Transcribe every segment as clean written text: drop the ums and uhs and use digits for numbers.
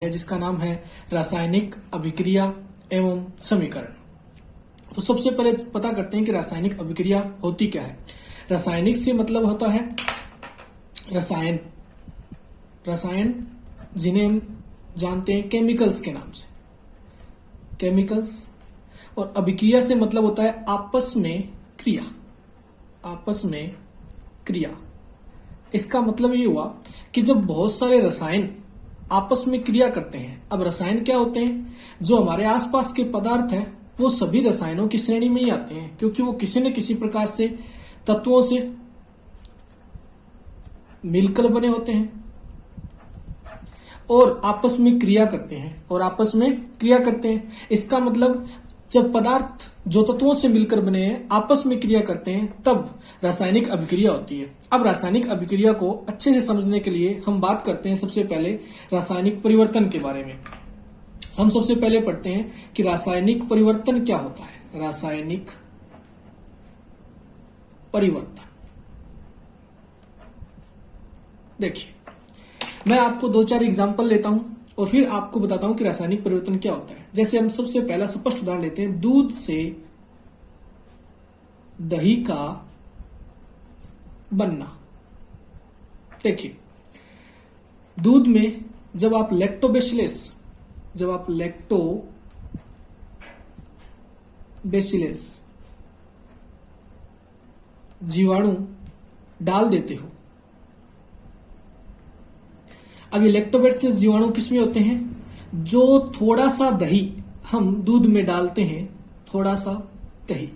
है जिसका नाम है रासायनिक अभिक्रिया एवं समीकरण। तो सबसे पहले पता करते हैं कि रासायनिक अभिक्रिया होती क्या है। रासायनिक से मतलब होता है रसायन, रसायन जिन्हें हम जानते हैं केमिकल्स के नाम से, केमिकल्स। और अभिक्रिया से मतलब होता है आपस में क्रिया, आपस में क्रिया। इसका मतलब ये हुआ कि जब बहुत सारे रसायन आपस में क्रिया करते हैं। अब रसायन क्या होते हैं? जो हमारे आसपास के पदार्थ हैं वो सभी रसायनों की श्रेणी में ही आते हैं, क्योंकि वो किसी न किसी प्रकार से तत्वों से मिलकर बने होते हैं और आपस में क्रिया करते हैं, और आपस में क्रिया करते हैं। इसका मतलब जब पदार्थ जो तत्वों से मिलकर बने हैं आपस में क्रिया करते हैं तब रासायनिक अभिक्रिया होती है। अब रासायनिक अभिक्रिया को अच्छे से समझने के लिए हम बात करते हैं सबसे पहले रासायनिक परिवर्तन के बारे में। हम सबसे पहले पढ़ते हैं कि रासायनिक परिवर्तन क्या होता है। रासायनिक परिवर्तन, देखिए मैं आपको 2-4 एग्जाम्पल लेता हूं और फिर आपको बताता हूं कि रासायनिक परिवर्तन क्या होता है। जैसे हम सबसे पहला स्पष्ट उदाहरण लेते हैं, दूध से दही का बनना। देखिए दूध में जब आप लैक्टोबैसिलस जीवाणु डाल देते हो। अब ये लैक्टोबैसिलस जीवाणु किसमें होते हैं? जो थोड़ा सा दही हम दूध में डालते हैं, थोड़ा सा दही।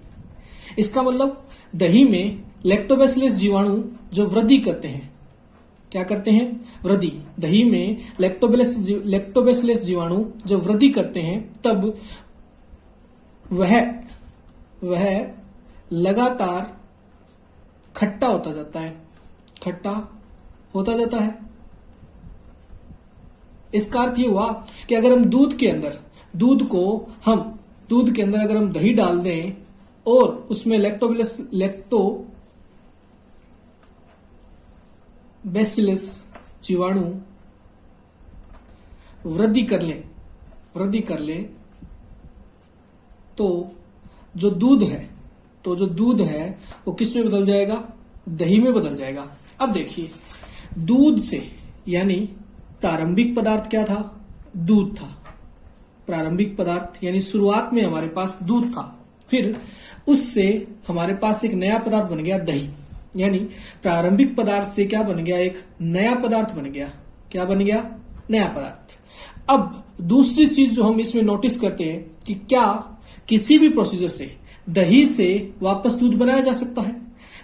इसका मतलब दही में लैक्टोबैसिलस जीवाणु जो वृद्धि करते हैं, क्या करते हैं? वृद्धि। दही में लैक्टोबैसिलस जीवाणु जब वृद्धि करते हैं तब वह लगातार खट्टा होता जाता है, खट्टा होता जाता है। इसका अर्थ ये हुआ कि अगर हम दूध के अंदर अगर हम दही डाल दें और उसमें लैक्टोबैसिलस जीवाणु वृद्धि कर ले तो जो दूध है वो किस में बदल जाएगा? दही में बदल जाएगा। अब देखिए दूध से, यानी प्रारंभिक पदार्थ क्या था? दूध था। प्रारंभिक पदार्थ यानी शुरुआत में हमारे पास दूध था, फिर उससे हमारे पास एक नया पदार्थ बन गया दही। यानी प्रारंभिक पदार्थ से क्या बन गया? एक नया पदार्थ बन गया। क्या बन गया? नया पदार्थ। अब दूसरी चीज जो हम इसमें नोटिस करते हैं कि क्या किसी भी प्रोसीजर से दही से वापस दूध बनाया जा सकता है?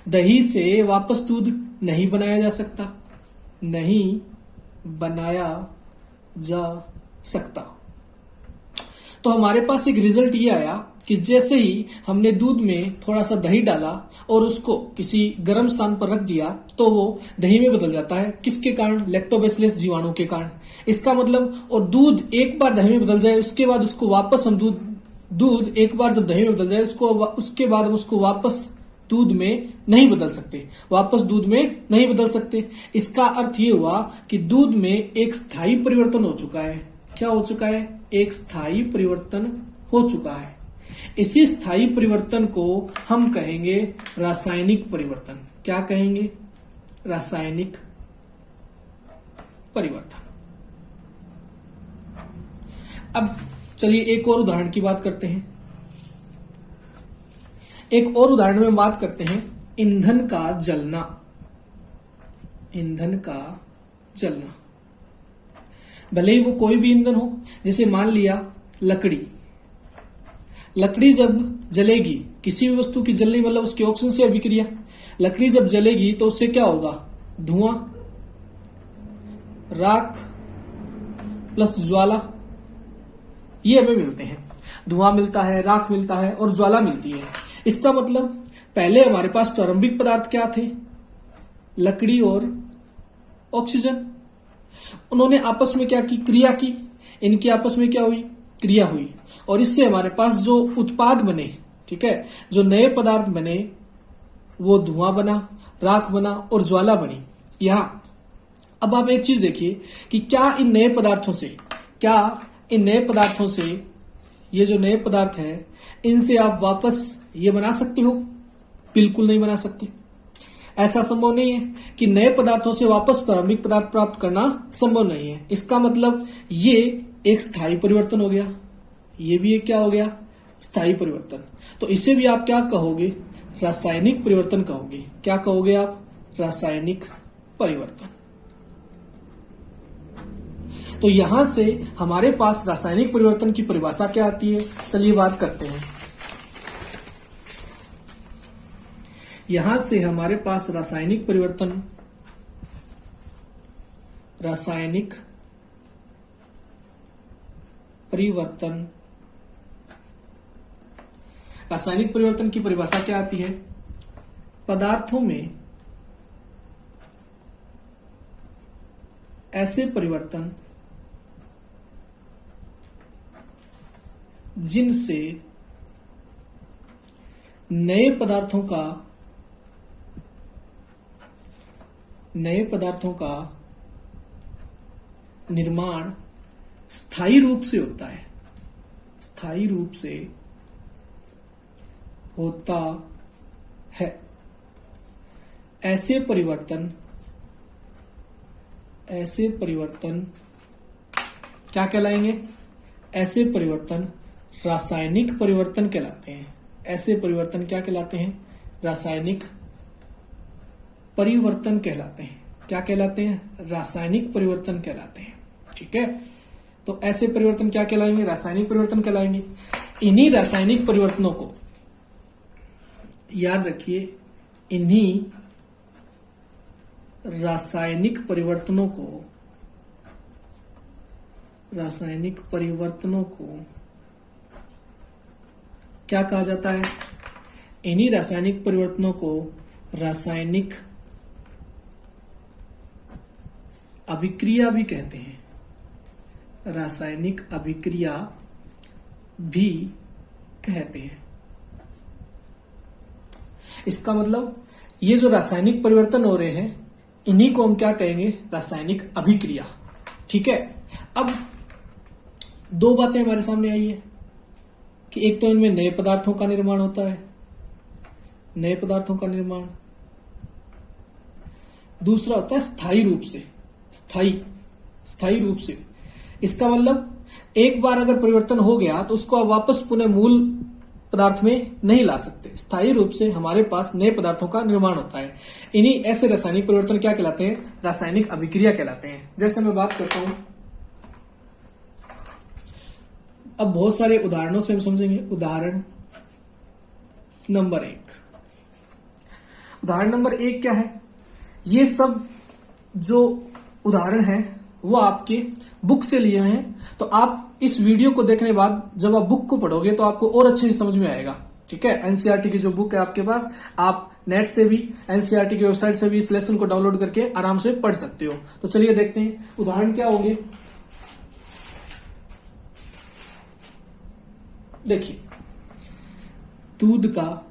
दही से वापस दूध नहीं बनाया जा सकता, नहीं बनाया जा सकता। तो हमारे पास एक रिजल्ट ये आया कि जैसे ही हमने दूध में थोड़ा सा दही डाला और उसको किसी गर्म स्थान पर रख दिया तो वो दही में बदल जाता है। किसके कारण? लैक्टोबैसिलस जीवाणु के कारण। इसका मतलब, और दूध एक बार दही में बदल जाए उसके बाद उसको वापस हम दूध एक बार जब दही में बदल जाए उसके बाद हम उसको वापस दूध में नहीं बदल सकते। इसका अर्थ ये हुआ कि दूध में एक स्थायी परिवर्तन हो चुका है। क्या हो चुका है? एक स्थायी परिवर्तन हो चुका है। इसी स्थायी परिवर्तन को हम कहेंगे रासायनिक परिवर्तन। क्या कहेंगे? रासायनिक परिवर्तन। अब चलिए एक और उदाहरण की बात करते हैं। एक और उदाहरण में बात करते हैं ईंधन का जलना। ईंधन का जलना, भले ही वो कोई भी ईंधन हो। जैसे मान लिया लकड़ी जब जलेगी, किसी भी वस्तु की जलने मतलब उसकी ऑक्सीजन से अभिक्रिया। लकड़ी जब जलेगी तो उससे क्या होगा? धुआं, राख प्लस ज्वाला, ये हमें मिलते हैं। धुआं मिलता है, राख मिलता है और ज्वाला मिलती है। इसका मतलब पहले हमारे पास प्रारंभिक पदार्थ क्या थे? लकड़ी और ऑक्सीजन। उन्होंने आपस में क्या की? क्रिया की। इनकी आपस में क्या हुई? क्रिया हुई, और इससे हमारे पास जो उत्पाद बने, ठीक है, जो नए पदार्थ बने वो धुआं बना, राख बना और ज्वाला बनी। यहां अब आप एक चीज देखिए कि क्या इन नए पदार्थों से क्या इन नए पदार्थों से, ये जो नए पदार्थ है, इनसे आप वापस ये बना सकते हो? बिल्कुल नहीं बना सकते। ऐसा संभव नहीं है कि नए पदार्थों से वापस प्रारंभिक पदार्थ प्राप्त करना संभव नहीं है। इसका मतलब ये एक स्थायी परिवर्तन हो गया, ये भी एक क्या हो गया? स्थायी परिवर्तन। तो इसे भी आप क्या कहोगे? रासायनिक परिवर्तन कहोगे। क्या कहोगे आप? रासायनिक परिवर्तन। तो यहां से हमारे पास रासायनिक परिवर्तन की परिभाषा क्या आती है, चलिए बात करते हैं। यहां से हमारे पास रासायनिक परिवर्तन की परिभाषा क्या आती है? पदार्थों में ऐसे परिवर्तन जिनसे नए पदार्थों का निर्माण स्थायी रूप से होता है, स्थायी रूप से होता है। ऐसे परिवर्तन क्या कहलाएंगे? ऐसे परिवर्तन रासायनिक परिवर्तन कहलाते हैं। ऐसे परिवर्तन क्या कहलाते हैं? रासायनिक परिवर्तन कहलाते हैं। क्या कहलाते हैं? रासायनिक परिवर्तन कहलाते हैं। ठीक है, तो ऐसे परिवर्तन क्या कहलाएंगे? रासायनिक परिवर्तन कहलाएंगे। इन्हीं रासायनिक परिवर्तनों को याद रखिए, इन्हीं रासायनिक परिवर्तनों को क्या कहा जाता है? इन्हीं रासायनिक परिवर्तनों को रासायनिक अभिक्रिया भी कहते हैं। रासायनिक अभिक्रिया भी कहते हैं। इसका मतलब ये जो रासायनिक परिवर्तन हो रहे हैं, इन्हीं को हम क्या कहेंगे? रासायनिक अभिक्रिया। ठीक है, अब दो बातें हमारे सामने आई है कि एक तो इनमें नए पदार्थों का निर्माण होता है, नए पदार्थों का निर्माण। दूसरा होता है स्थायी रूप से, स्थायी रूप से। इसका मतलब एक बार अगर परिवर्तन हो गया तो उसको आप वापस पुनः मूल पदार्थ में नहीं ला सकते। स्थायी रूप से हमारे पास नए पदार्थों का निर्माण होता है। इन्हीं ऐसे रासायनिक परिवर्तन क्या कहलाते हैं? रासायनिक अभिक्रिया कहलाते हैं। जैसे मैं बात करता हूं, अब बहुत सारे उदाहरणों से हम समझेंगे। उदाहरण नंबर 1 क्या है? ये सब जो उदाहरण है वो आपके बुक से लिए हैं। तो आप इस वीडियो को देखने के बाद जब आप बुक को पढ़ोगे तो आपको और अच्छे से समझ में आएगा। ठीक है, एनसीईआरटी की जो बुक है आपके पास, आप नेट से भी, एनसीईआरटी की वेबसाइट से भी इस लेसन को डाउनलोड करके आराम से पढ़ सकते हो। तो चलिए देखते हैं उदाहरण क्या होंगे। देखिए, दूध का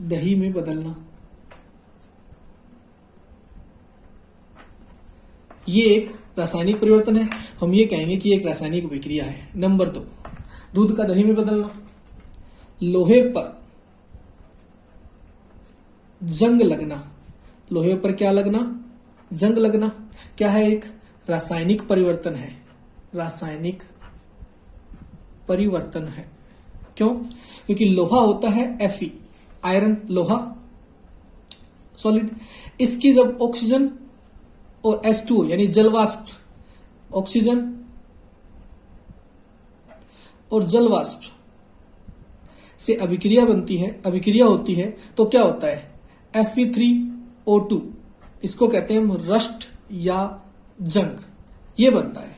दही में बदलना, ये एक रासायनिक परिवर्तन है। हम ये कहेंगे कि एक रासायनिक अभिक्रिया है। नंबर 2, दूध का दही में बदलना। लोहे पर जंग लगना, लोहे पर क्या लगना? जंग लगना। क्या है? एक रासायनिक परिवर्तन है, रासायनिक परिवर्तन है। क्यों? क्योंकि लोहा होता है Fe, आयरन, लोहा सॉलिड। इसकी जब ऑक्सीजन और H2O यानी जलवाष्प, ऑक्सीजन और जलवाष्प से अभिक्रिया बनती है, अभिक्रिया होती है, तो क्या होता है? Fe3O2, इसको कहते हैं हम रस्ट या जंग, ये बनता है।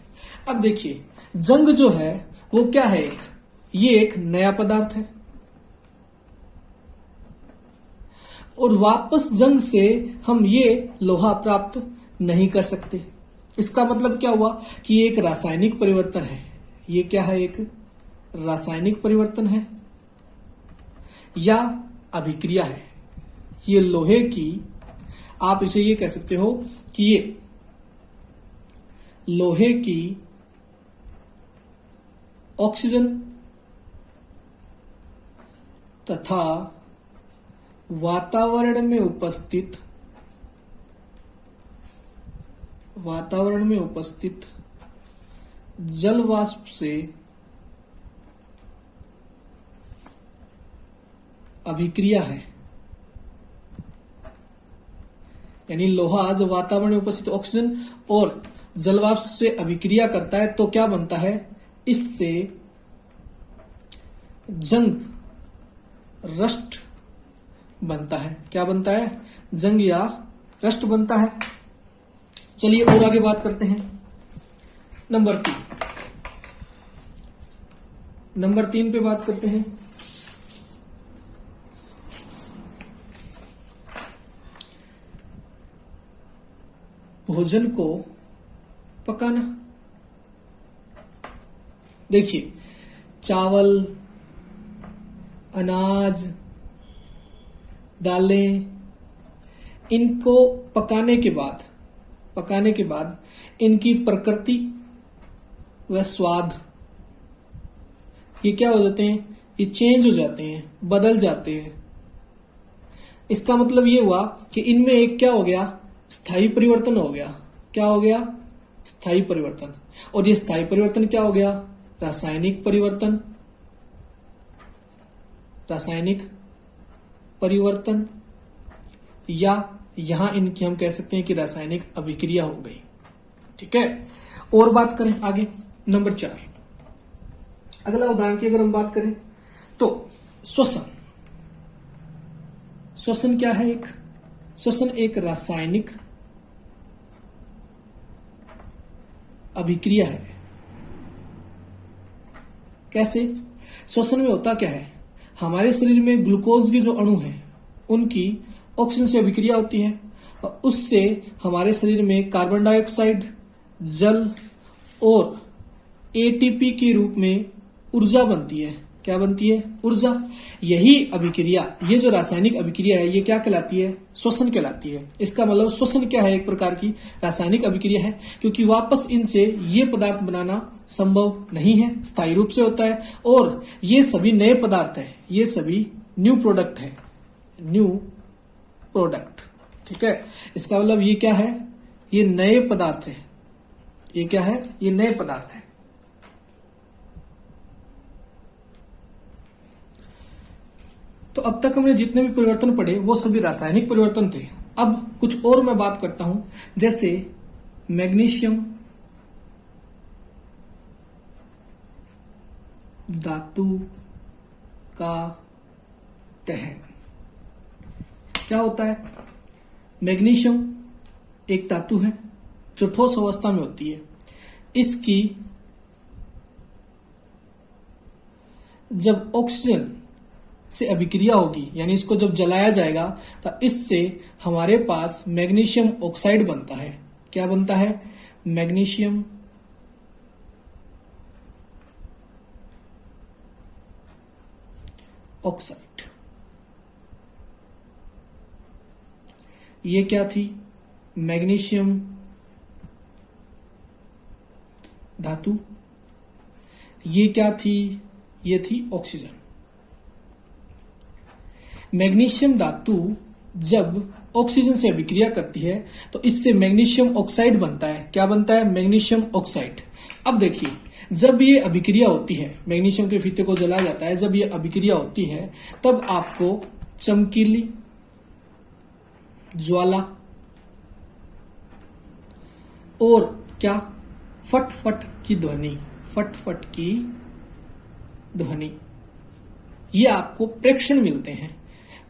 अब देखिए, जंग जो है वो क्या है? ये एक नया पदार्थ है और वापस जंग से हम ये लोहा प्राप्त नहीं कर सकते। इसका मतलब क्या हुआ कि ये एक रासायनिक परिवर्तन है। ये क्या है? एक रासायनिक परिवर्तन है या अभिक्रिया है। ये लोहे की, आप इसे ये कह सकते हो कि ये लोहे की ऑक्सीजन तथा वातावरण में उपस्थित जल वाष्प से अभिक्रिया है। यानी लोहा जब वातावरण में उपस्थित ऑक्सीजन और जल वाष्प से अभिक्रिया करता है तो क्या बनता है, इससे जंग रस्ट बनता है। क्या बनता है, जंग या रस्ट बनता है। चलिए और आगे बात करते हैं। नंबर 3 पे बात करते हैं। भोजन को पकाना। देखिए, चावल, अनाज, दालें, इनको पकाने के बाद इनकी प्रकृति व स्वाद ये क्या हो जाते हैं, ये चेंज हो जाते हैं, बदल जाते हैं। इसका मतलब ये हुआ कि इनमें एक क्या हो गया, स्थायी परिवर्तन हो गया। क्या हो गया, स्थायी परिवर्तन। और ये स्थायी परिवर्तन क्या हो गया, रासायनिक परिवर्तन या यहां इनकी हम कह सकते हैं कि रासायनिक अभिक्रिया हो गई। ठीक है, और बात करें आगे। नंबर 4, अगला उदाहरण की अगर हम बात करें तो श्वसन क्या है, श्वसन एक रासायनिक अभिक्रिया है। कैसे, श्वसन में होता क्या है, हमारे शरीर में ग्लूकोज के जो अणु हैं उनकी ऑक्सीजन से अभिक्रिया होती है और उससे हमारे शरीर में कार्बन डाइऑक्साइड, जल और एटीपी के रूप में ऊर्जा बनती है। क्या बनती है, ऊर्जा। यही अभिक्रिया, ये जो रासायनिक अभिक्रिया है, ये क्या कहलाती है, श्वसन कहलाती है। इसका मतलब श्वसन क्या है, एक प्रकार की रासायनिक अभिक्रिया है, क्योंकि वापस इनसे ये पदार्थ बनाना संभव नहीं है, स्थायी रूप से होता है। और ये सभी नए पदार्थ है, ये सभी न्यू प्रोडक्ट है, न्यू प्रोडक्ट। ठीक है, इसका मतलब ये क्या है, ये नए पदार्थ है। ये क्या है, ये नए पदार्थ है। तो अब तक हमने जितने भी परिवर्तन पढ़े वो सभी रासायनिक परिवर्तन थे। अब कुछ और मैं बात करता हूं, जैसे मैग्नीशियम धातु का दहन। क्या होता है, मैग्नीशियम एक धातु है जो ठोस अवस्था में होती है। इसकी जब ऑक्सीजन से अभिक्रिया होगी, यानी इसको जब जलाया जाएगा, तो इससे हमारे पास मैग्नीशियम ऑक्साइड बनता है। क्या बनता है, मैग्नीशियम ऑक्साइड। ये क्या थी, मैग्नीशियम धातु। ये क्या थी, ये थी ऑक्सीजन। मैग्नीशियम धातु जब ऑक्सीजन से अभिक्रिया करती है तो इससे मैग्नीशियम ऑक्साइड बनता है। क्या बनता है, मैग्नीशियम ऑक्साइड। अब देखिए, जब ये अभिक्रिया होती है, मैग्नीशियम के फीते को जलाया जाता है, जब ये अभिक्रिया होती है तब आपको चमकीली ज्वाला और क्या, फट की ध्वनि, ये आपको प्रेक्षण मिलते हैं।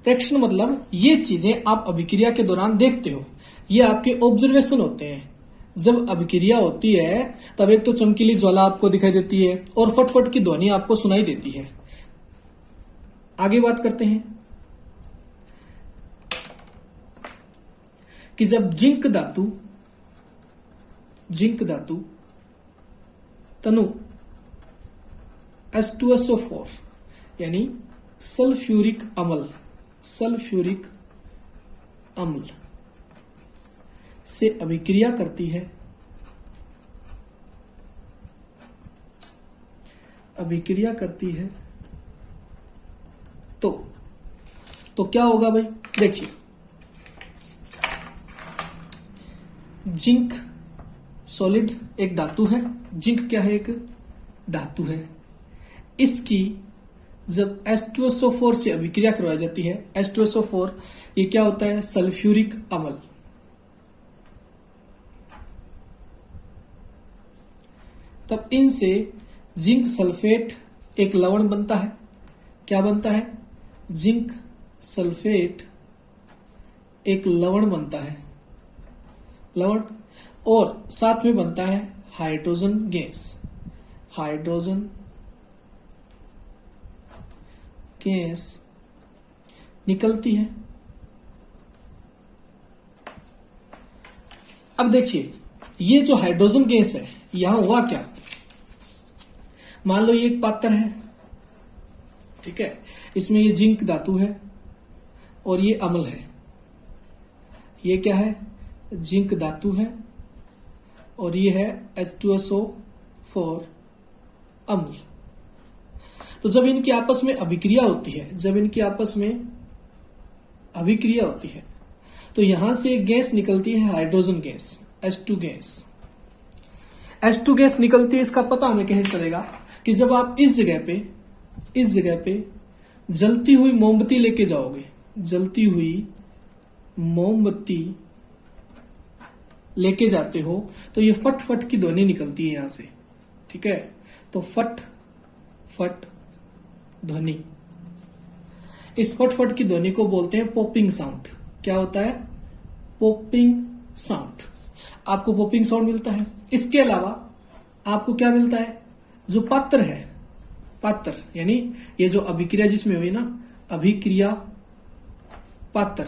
प्रेक्षण मतलब ये चीजें आप अभिक्रिया के दौरान देखते हो, ये आपके ऑब्जर्वेशन होते हैं। जब अभिक्रिया होती है तब एक तो चमकीली ज्वाला आपको दिखाई देती है और फट की ध्वनि आपको सुनाई देती है। आगे बात करते हैं कि जब जिंक धातु तनु H2SO4 यानी सल्फ्यूरिक अम्ल से अभिक्रिया करती है अभिक्रिया करती है तो क्या होगा भाई? देखिए, जिंक सॉलिड एक धातु है। जिंक क्या है? एक धातु है। इसकी जब H2SO4 से अभिक्रिया करवाई जाती है, H2SO4 ये क्या होता है? सल्फ्यूरिक अम्ल। तब इनसे जिंक सल्फेट एक लवण बनता है। क्या बनता है? जिंक सल्फेट एक लवण बनता है, लवण। और साथ में बनता है हाइड्रोजन गैस। हाइड्रोजन गैस निकलती है। अब देखिए, ये जो हाइड्रोजन गैस है, यहां हुआ क्या? मान लो ये एक पात्र है, ठीक है, इसमें ये जिंक धातु है और ये अम्ल है। ये क्या है? जिंक धातु है और ये है H2SO4 अम्ल। तो जब इनकी आपस में अभिक्रिया होती है, तो यहां से एक गैस निकलती है, hydrogen gas, H2 gas. H2 gas निकलती है। इसका पता हमें कैसे चलेगा? कि जब आप इस जगह पे जलती हुई मोमबत्ती लेके जाओगे, जलती हुई मोमबत्ती लेके जाते हो, तो ये फट फट की ध्वनि निकलती है यहां से, ठीक है। तो फट फट ध्वनि, इस फट फट की ध्वनि को बोलते हैं पॉपिंग साउंड। क्या होता है? Popping sound. आपको पॉपिंग साउंड मिलता है। इसके अलावा आपको क्या मिलता है? जो पात्र है, पात्र यानी ये जो अभिक्रिया जिसमें हुई ना, अभिक्रिया पात्र,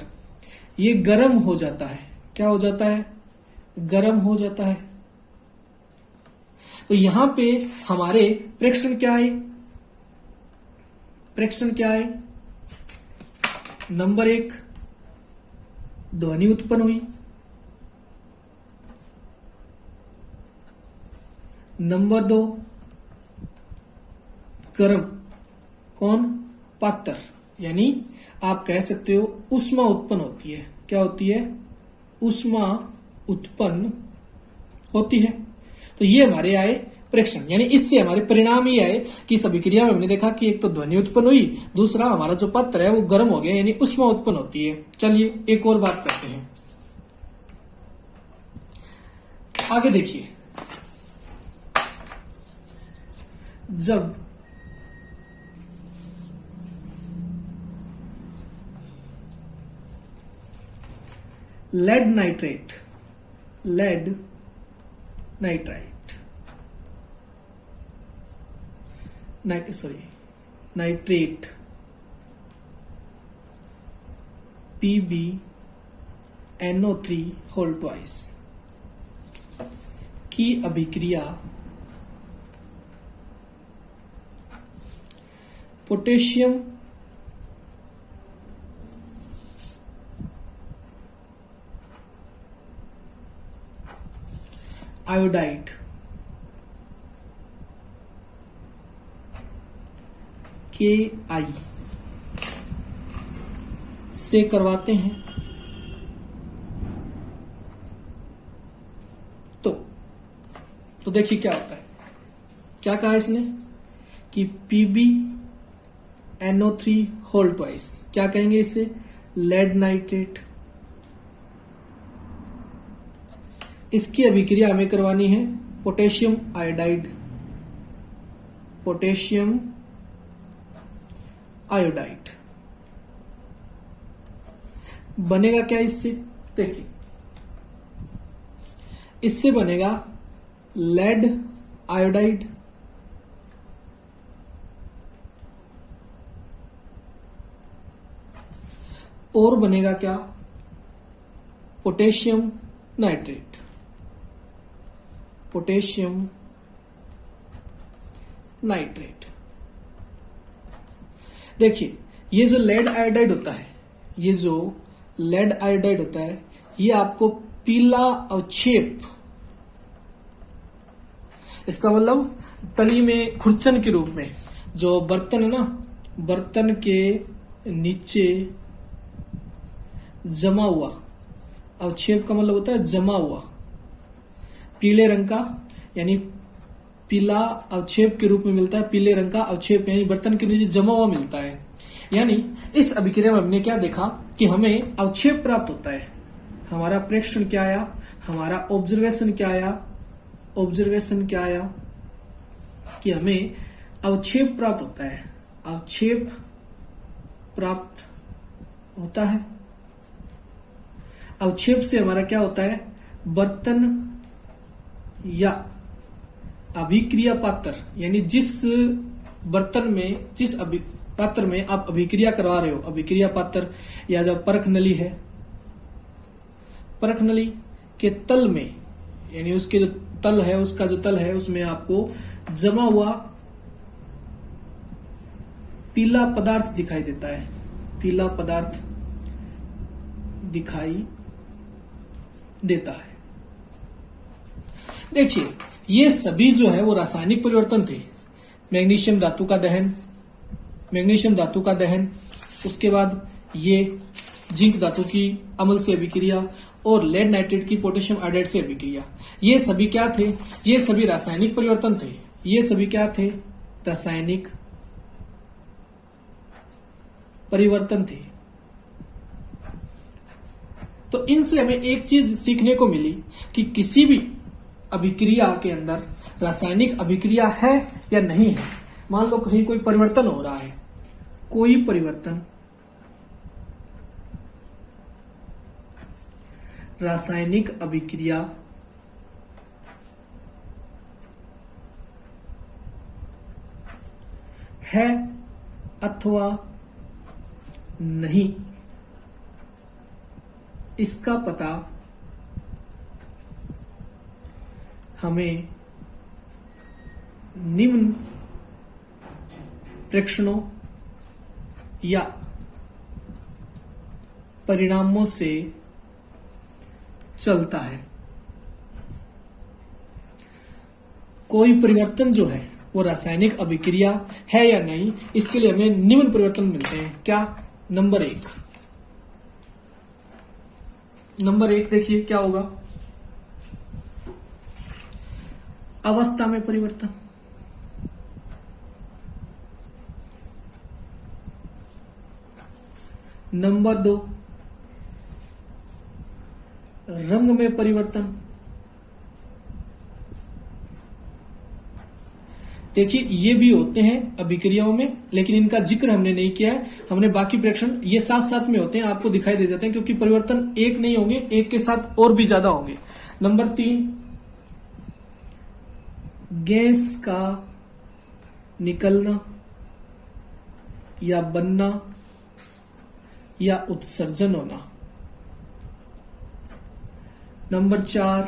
ये गर्म हो जाता है। क्या हो जाता है? गर्म हो जाता है। तो यहां पे हमारे प्रेक्षण क्या है? प्रेक्षण क्या है? नंबर 1, ध्वनि उत्पन्न हुई। नंबर 2, गर्म। कौन? पात्र। यानी आप कह सकते हो ऊष्मा उत्पन्न होती है। क्या होती है? ऊष्मा उत्पन्न होती है। तो ये हमारे आए प्रेक्षण, यानी इससे हमारे परिणाम ये आए कि इस अभिक्रिया में हमने देखा कि एक तो ध्वनि उत्पन्न हुई, दूसरा हमारा जो पात्र है वो गर्म हो गया, यानी ऊष्मा उत्पन्न होती है। चलिए एक और बात करते हैं। आगे देखिए, जब lead nitrite PbNO3 whole twice की अभिक्रिया पोटेशियम आयोडाइड KI से करवाते हैं तो देखिए क्या होता है। क्या कहा इसने कि PbNO3 होल ट्वाइस, क्या कहेंगे इसे? Lead nitrate. इसकी अभिक्रिया हमें करवानी है पोटेशियम आयोडाइड, पोटेशियम आयोडाइड। बनेगा क्या इससे? देखिए, इससे बनेगा लेड आयोडाइड, और बनेगा क्या? Potassium nitrate, potassium nitrate. देखिए, ये जो लेड आयोडाइड होता है, ये आपको पीला अवक्षेप, इसका मतलब तली में खुरचन के रूप में जो बर्तन है ना, बर्तन के नीचे जमा हुआ, अवक्षेप का मतलब होता है जमा हुआ, पीले रंग का यानी पीला अवक्षेप के रूप में मिलता है, पीले रंग का अवक्षेप यानी बर्तन के नीचे जमा हुआ मिलता है। यानी इस अभिक्रिया में हमने क्या देखा कि हमें अवक्षेप प्राप्त होता है। हमारा प्रेक्षण क्या आया, हमारा ऑब्जर्वेशन क्या आया, ऑब्जर्वेशन क्या आया कि हमें अवक्षेप प्राप्त होता है, अवक्षेप प्राप्त होता है। अवक्षेप से हमारा क्या होता है, बर्तन या अभिक्रिया पात्र यानी जिस बर्तन में, जिस पात्र में आप अभिक्रिया करवा रहे हो, अभिक्रिया पात्र या जब परख नली है, परख नली के तल में यानी उसके जो तल है, उसका जो तल है उसमें आपको जमा हुआ पीला पदार्थ दिखाई देता है, पीला पदार्थ दिखाई देता है। देखिए ये सभी जो है वो रासायनिक परिवर्तन थे। मैग्नीशियम धातु का दहन, मैग्नीशियम धातु का दहन, उसके बाद ये जिंक धातु की अम्ल से अभिक्रिया और लेड नाइट्रेट की पोटेशियम आयोडाइड से अभिक्रिया, ये सभी क्या थे, ये सभी रासायनिक परिवर्तन थे। ये सभी क्या थे, रासायनिक परिवर्तन थे। तो इनसे हमें एक चीज सीखने को मिली कि किसी भी अभिक्रिया के अंदर रासायनिक अभिक्रिया है या नहीं है। मान लो कहीं कोई परिवर्तन हो रहा है, कोई परिवर्तन रासायनिक अभिक्रिया है अथवा नहीं, इसका पता हमें निम्न प्रेक्षणों या परिणामों से चलता है। कोई परिवर्तन जो है वो रासायनिक अभिक्रिया है या नहीं, इसके लिए हमें निम्न परिवर्तन मिलते हैं। क्या? नंबर एक देखिए क्या होगा, अवस्था में परिवर्तन। नंबर 2 रंग में परिवर्तन। देखिए ये भी होते हैं अभिक्रियाओं में, लेकिन इनका जिक्र हमने नहीं किया है। हमने बाकी प्रेक्षण ये साथ साथ में होते हैं, आपको दिखाई दे जाते हैं, क्योंकि परिवर्तन एक नहीं होंगे, एक के साथ और भी ज्यादा होंगे। नंबर 3 गैस का निकलना या बनना या उत्सर्जन होना। नंबर 4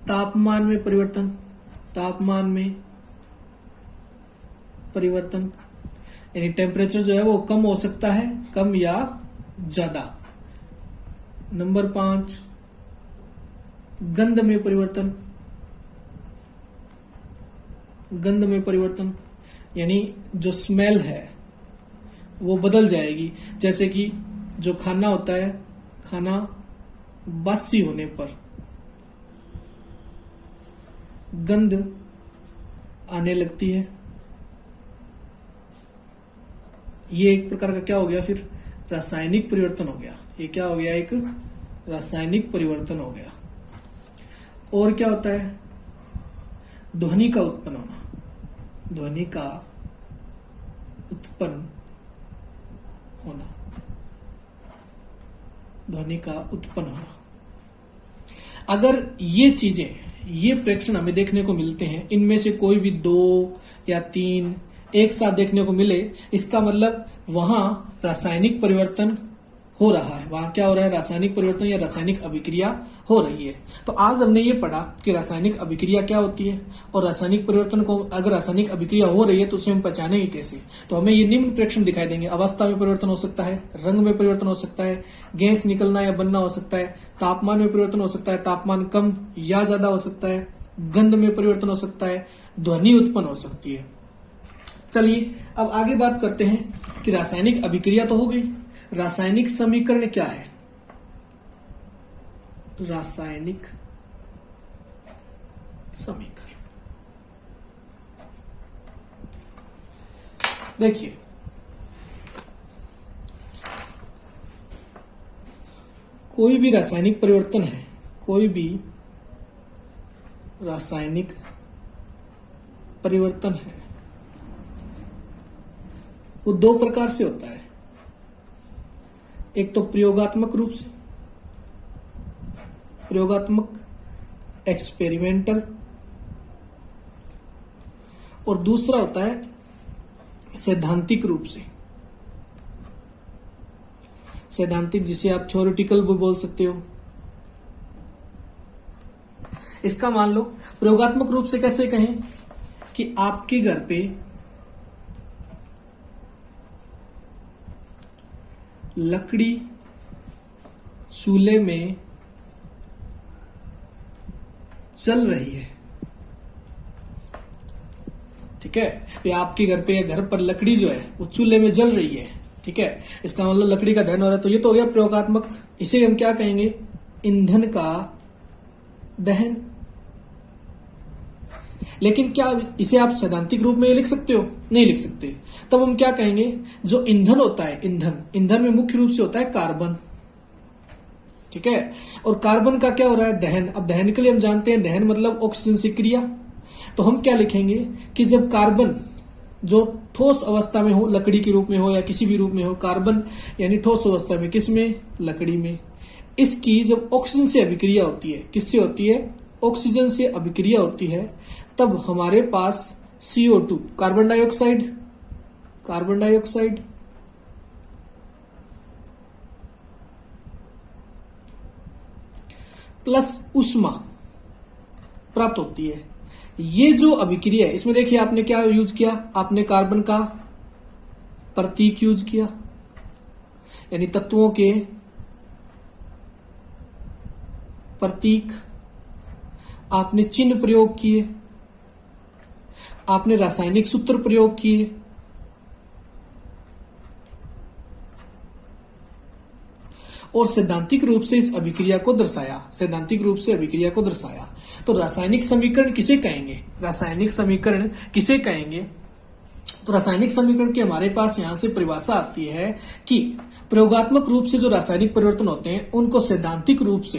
तापमान में परिवर्तन, तापमान में परिवर्तन यानी टेम्परेचर जो है वो कम हो सकता है, कम या ज्यादा। नंबर 5 गंध में परिवर्तन, गंध में परिवर्तन यानी जो स्मेल है वो बदल जाएगी। जैसे कि जो खाना होता है, खाना बासी होने पर गंध आने लगती है। ये एक प्रकार का क्या हो गया, फिर रासायनिक परिवर्तन हो गया। ये क्या हो गया, एक रासायनिक परिवर्तन हो गया। और क्या होता है, ध्वनि का उत्पन्न होना, ध्वनि का उत्पन्न होना, ध्वनि का उत्पन्न होना। अगर ये चीजें, ये प्रेक्षण हमें देखने को मिलते हैं, इनमें से कोई भी 2 या 3 एक साथ देखने को मिले, इसका मतलब वहां रासायनिक परिवर्तन हो रहा है। वहां क्या हो रहा है, रासायनिक परिवर्तन या रासायनिक अभिक्रिया हो रही है। तो आज हमने ये पढ़ा कि रासायनिक अभिक्रिया क्या होती है और रासायनिक परिवर्तन को, अगर रासायनिक अभिक्रिया हो रही है तो उसे हम पहचानेंगे कैसे। तो हमें ये निम्न प्रेक्षण दिखाई देंगे। अवस्था में परिवर्तन हो सकता है, रंग में परिवर्तन हो सकता है, गैस निकलना या बनना हो सकता है, तापमान में परिवर्तन हो सकता है, तापमान कम या ज्यादा हो सकता है, गंध में परिवर्तन हो सकता है, ध्वनि उत्पन्न हो सकती है। चलिए अब आगे बात करते हैं कि रासायनिक अभिक्रिया तो हो गई, रासायनिक समीकरण क्या है। रासायनिक समीकरण देखिए, कोई भी रासायनिक परिवर्तन है, कोई भी रासायनिक परिवर्तन है, वो दो प्रकार से होता है। एक तो प्रयोगात्मक रूप से, प्रयोगात्मक एक्सपेरिमेंटल, और दूसरा होता है सैद्धांतिक रूप से। सैद्धांतिक जिसे आप थ्योरेटिकल भी बोल सकते हो। इसका मान लो प्रयोगात्मक रूप से कैसे कहें कि आपके घर पे लकड़ी चूल्हे में चल रही है, ठीक है। ये आपके घर पे, घर पर लकड़ी जो है वो चूल्हे में जल रही है, ठीक है। इसका मतलब लकड़ी का दहन हो रहा है, तो ये तो हो गया प्रयोगात्मक। इसे हम क्या कहेंगे, ईंधन का दहन। लेकिन क्या इसे आप सैद्धांतिक रूप में लिख सकते हो? नहीं लिख सकते। तब हम क्या कहेंगे, जो ईंधन होता है, ईंधन में मुख्य रूप से होता है कार्बन, ठीक है। और कार्बन का क्या हो रहा है, दहन। अब दहन के लिए हम जानते हैं दहन मतलब ऑक्सीजन से क्रिया। तो हम क्या लिखेंगे कि जब कार्बन जो ठोस अवस्था में हो, लकड़ी के रूप में हो या किसी भी रूप में हो, कार्बन यानी ठोस अवस्था में, किसमें, लकड़ी में, इसकी जब ऑक्सीजन से अभिक्रिया होती है, किससे होती है, ऑक्सीजन से अभिक्रिया होती है, तब हमारे पास CO2 कार्बन डाइऑक्साइड प्लस ऊष्मा प्राप्त होती है। ये जो अभिक्रिया है, इसमें देखिए आपने क्या यूज किया, आपने कार्बन का प्रतीक यूज किया, यानी तत्वों के प्रतीक, आपने चिन्ह प्रयोग किए, आपने रासायनिक सूत्र प्रयोग किए, और सैद्धांतिक रूप से इस अभिक्रिया को दर्शाया, सैद्धांतिक रूप से अभिक्रिया को दर्शाया। तो रासायनिक समीकरण किसे कहेंगे, रासायनिक समीकरण किसे कहेंगे? तो रासायनिक समीकरण की हमारे पास यहां से परिभाषा आती है कि प्रयोगात्मक रूप से जो रासायनिक परिवर्तन होते हैं उनको सैद्धांतिक रूप से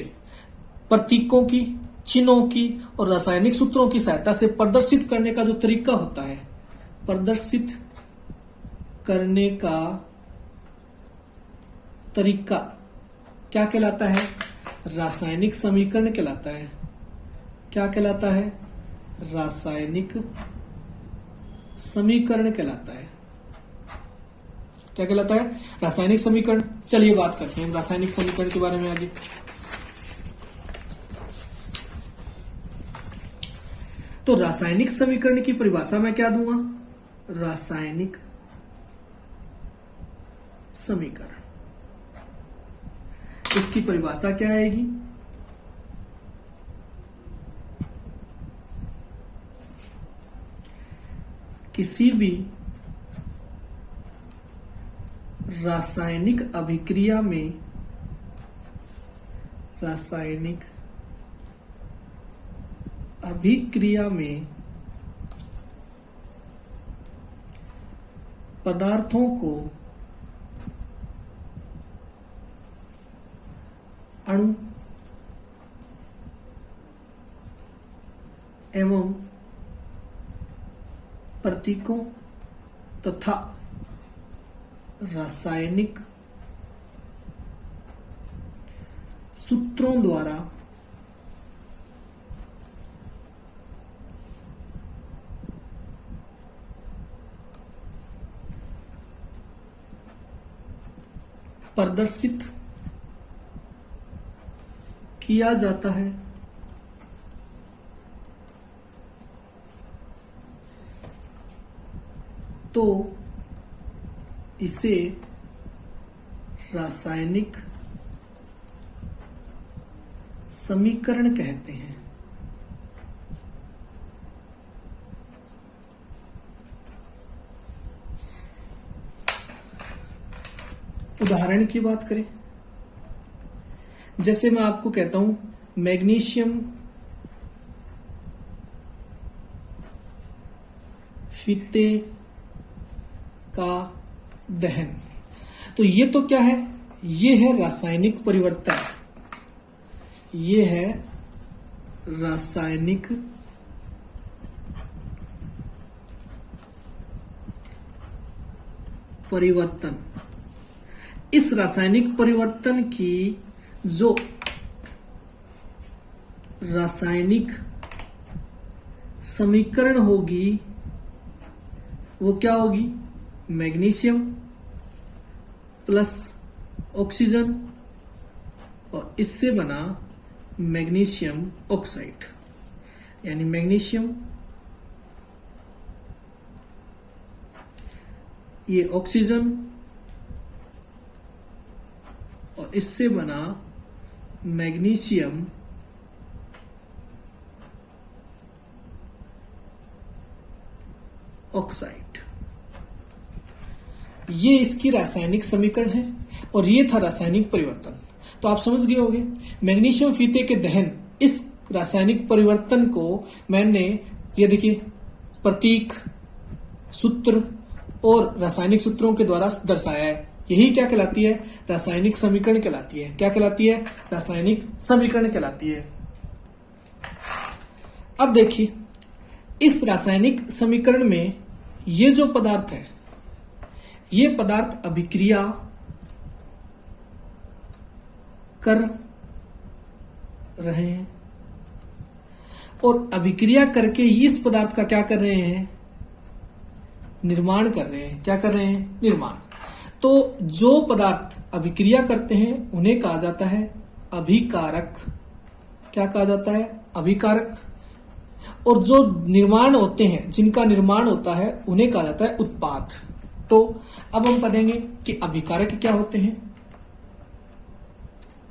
प्रतीकों की, चिन्हों की और रासायनिक सूत्रों की सहायता से प्रदर्शित करने का जो तरीका होता है, प्रदर्शित करने का तरीका क्या कहलाता है, रासायनिक समीकरण कहलाता है। क्या कहलाता है, रासायनिक समीकरण कहलाता है। क्या कहलाता है, रासायनिक समीकरण। चलिए बात करते हैं रासायनिक समीकरण के बारे में आगे। तो रासायनिक समीकरण की परिभाषा मैं क्या दूंगा, रासायनिक समीकरण। इसकी परिभाषा क्या आएगी, किसी भी रासायनिक अभिक्रिया में, रासायनिक अभिक्रिया में पदार्थों को अणु एवं प्रतीकों तथा रासायनिक सूत्रों द्वारा प्रदर्शित किया जाता है। तो इसे रासायनिक समीकरण कहते हैं। उदाहरण की बात करें, जैसे मैं आपको कहता हूं मैग्नीशियम फीते का दहन, तो ये तो क्या है, ये है रासायनिक परिवर्तन, ये है रासायनिक परिवर्तन। इस रासायनिक परिवर्तन की जो रासायनिक समीकरण होगी वो क्या होगी, मैग्नीशियम प्लस ऑक्सीजन और इससे बना मैग्नीशियम ऑक्साइड, यानी मैग्नीशियम, ये ऑक्सीजन और इससे बना मैग्नीशियम ऑक्साइड। ये इसकी रासायनिक समीकरण है और ये था रासायनिक परिवर्तन। तो आप समझ गए होंगे मैग्नीशियम फीते के दहन, इस रासायनिक परिवर्तन को मैंने ये देखिए प्रतीक, सूत्र और रासायनिक सूत्रों के द्वारा दर्शाया है। यही क्या कहलाती है, रासायनिक समीकरण कहलाती है। क्या कहलाती है, रासायनिक समीकरण कहलाती है। अब देखिए इस रासायनिक समीकरण में ये जो पदार्थ है, ये पदार्थ अभिक्रिया कर रहे हैं और अभिक्रिया करके इस पदार्थ का क्या कर रहे हैं, निर्माण कर रहे हैं। क्या कर रहे हैं, निर्माण। तो जो पदार्थ अभिक्रिया करते हैं उन्हें कहा जाता है अभिकारक। क्या कहा जाता है, अभिकारक। और जो निर्माण होते हैं, जिनका निर्माण होता है, उन्हें कहा जाता है उत्पाद। तो अब हम पढ़ेंगे कि अभिकारक क्या होते हैं।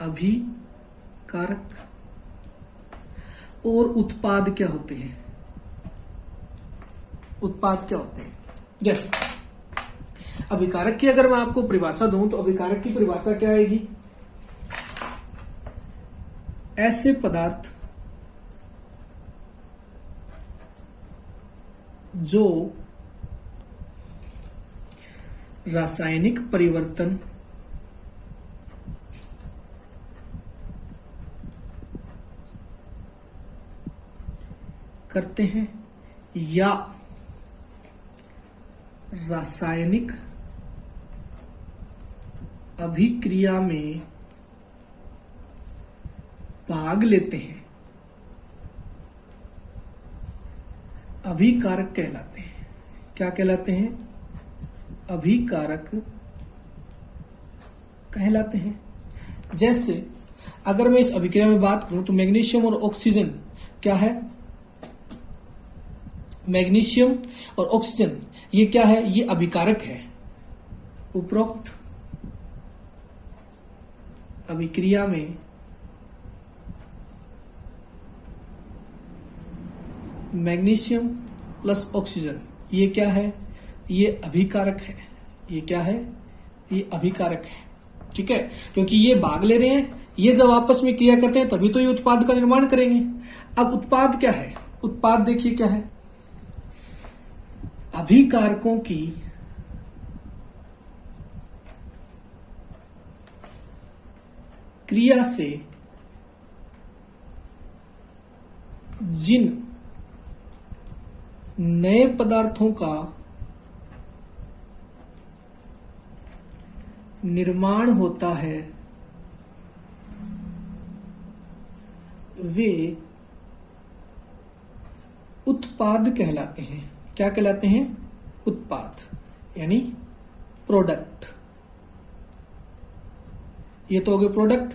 अभिकारक और उत्पाद क्या होते हैं, उत्पाद क्या होते हैं। जैसे अभिकारक की अगर मैं आपको परिभाषा दूं तो अभिकारक की परिभाषा क्या आएगी, ऐसे पदार्थ जो रासायनिक परिवर्तन करते हैं या रासायनिक अभिक्रिया में भाग लेते हैं, अभिकारक कहलाते हैं। क्या कहलाते हैं, अभिकारक कहलाते हैं। जैसे अगर मैं इस अभिक्रिया में बात करूं तो मैग्नीशियम और ऑक्सीजन क्या है, मैग्नीशियम और ऑक्सीजन ये क्या है, ये अभिकारक है। उपरोक्त अभिक्रिया में मैग्नीशियम प्लस ऑक्सीजन ये क्या है, ये अभिकारक है। ये क्या है, ये अभिकारक है। ठीक है, क्योंकि ये भाग ले रहे हैं, ये जब आपस में क्रिया करते हैं तभी तो ये उत्पाद का निर्माण करेंगे। अब उत्पाद क्या है, उत्पाद देखिए क्या है, अभिकारकों की क्रिया से जिन नए पदार्थों का निर्माण होता है वे उत्पाद कहलाते हैं। क्या कहलाते हैं, उत्पाद यानी प्रोडक्ट। ये तो हो गए प्रोडक्ट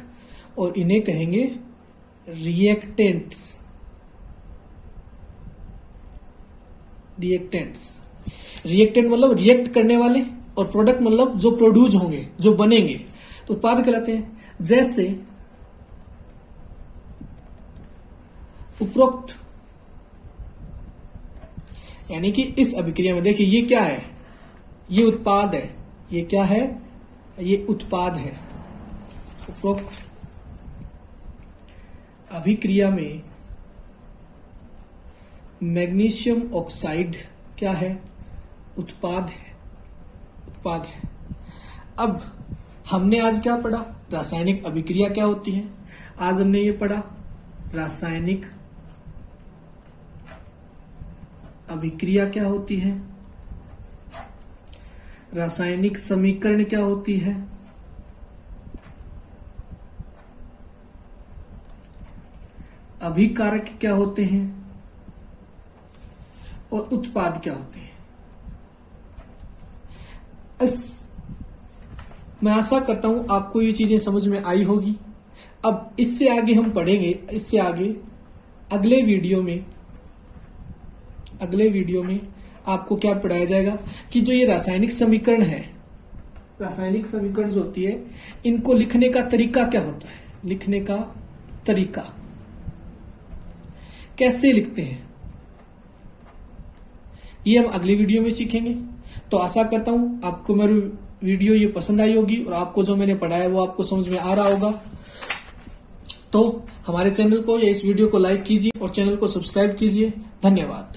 और इन्हें कहेंगे रिएक्टेंट्स। रिएक्टेंट मतलब रिएक्ट करने वाले और प्रोडक्ट मतलब जो प्रोड्यूस होंगे, जो बनेंगे, तो उत्पाद कहलाते हैं। जैसे उपरोक्त यानी कि इस अभिक्रिया में देखिए ये क्या है, ये उत्पाद है। ये क्या है, ये उत्पाद है। उपरोक्त अभिक्रिया में मैग्नीशियम ऑक्साइड क्या है? उत्पाद है। उत्पाद है। अब हमने आज क्या पढ़ा? रासायनिक अभिक्रिया क्या होती है। आज हमने ये पढ़ा रासायनिक अभिक्रिया क्या होती है, रासायनिक समीकरण क्या होती है, अभिकारक क्या होते हैं और उत्पाद क्या होते हैं। मैं आशा करता हूं आपको ये चीजें समझ में आई होगी। अब इससे आगे हम पढ़ेंगे, इससे आगे अगले वीडियो में आपको क्या पढ़ाया जाएगा कि जो ये रासायनिक समीकरण है, रासायनिक समीकरण जो होती है, इनको लिखने का तरीका क्या होता है, लिखने का तरीका कैसे लिखते हैं, ये हम अगले वीडियो में सीखेंगे। तो आशा करता हूं आपको मेरी वीडियो ये पसंद आई होगी और आपको जो मैंने पढ़ाया वो आपको समझ में आ रहा होगा। तो हमारे चैनल को या इस वीडियो को लाइक कीजिए और चैनल को सब्सक्राइब कीजिए। धन्यवाद।